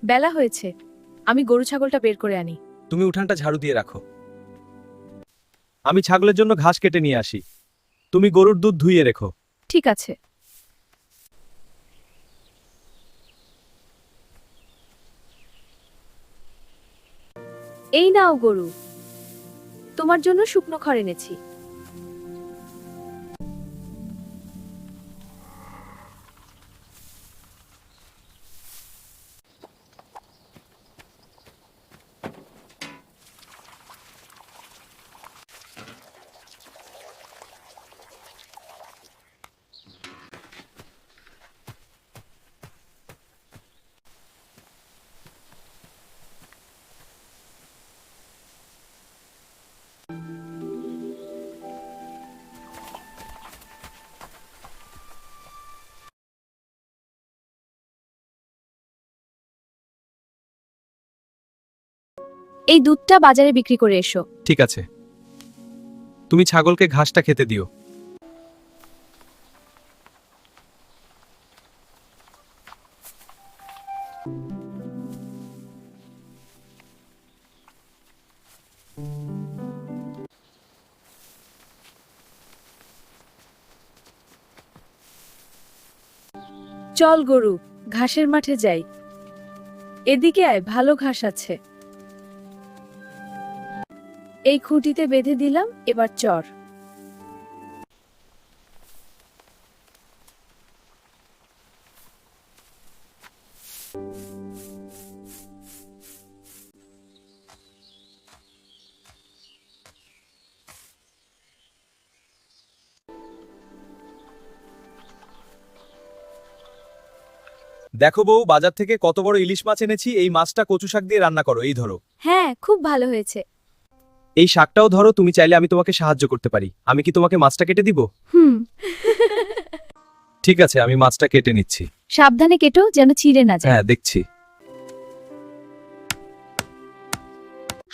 বেলা হয়েছে, আমি গরু ছাগলটা বের করে আনি। তুমি উঠানটা ঝাড়ু দিয়ে রাখো, আমি ছাগলের জন্য ঘাস কেটে নিয়ে আসি। তুমি গরুর দুধ ধুইয়ে রেখো। ঠিক আছে। এই নাও গরু, তোমার জন্য শুকনো খড় এনেছি। এই দুধটা বাজারে বিক্রি করে এসো। ঠিক আছে, তুমি ছাগলকে ঘাসটা খেতে দিও। চল গরু, ঘাসের মাঠে যাই। এদিকে আয়, ভালো ঘাস আছে। এই খুঁটিতে বেঁধে দিলাম, এবার চর। দেখো বউ, বাজার থেকে কত বড় ইলিশ মাছ এনেছি। এই মাছটা কচু শাক দিয়ে রান্না করো। এই ধরো। হ্যাঁ, খুব ভালো হয়েছে। এই শাকটাও ধরো, তুমি চাইলে আমি তোমাকে সাহায্য করতে পারি। আমি কি তোমাকে মাছটা কেটে দিব? হুম। ঠিক আছে, আমি মাছটা কেটে নিচ্ছি। সাবধানে কেটো, যেন ছিঁড়ে না যায়। হ্যাঁ, দেখছি।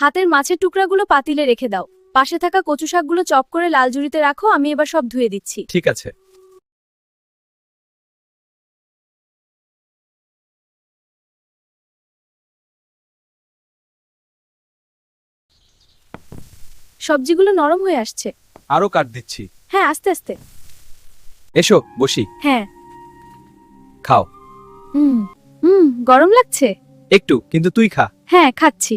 হাতের মাছের টুকরাগুলো পাতিলে রেখে দাও। পাশে থাকা কচু শাকগুলো চপ করে লাল জুড়িতে রাখো, আমি এবার সব ধুয়ে দিচ্ছি। ঠিক আছে। সবজিগুলো নরম হয়ে আসছে। আরো কাট দিচ্ছি। হ্যাঁ, আস্তে আস্তে। এসো বসি। হ্যাঁ। খাও। হুম হুম, গরম লাগছে। একটু, কিন্তু তুই খা। হ্যাঁ, খাচ্ছি।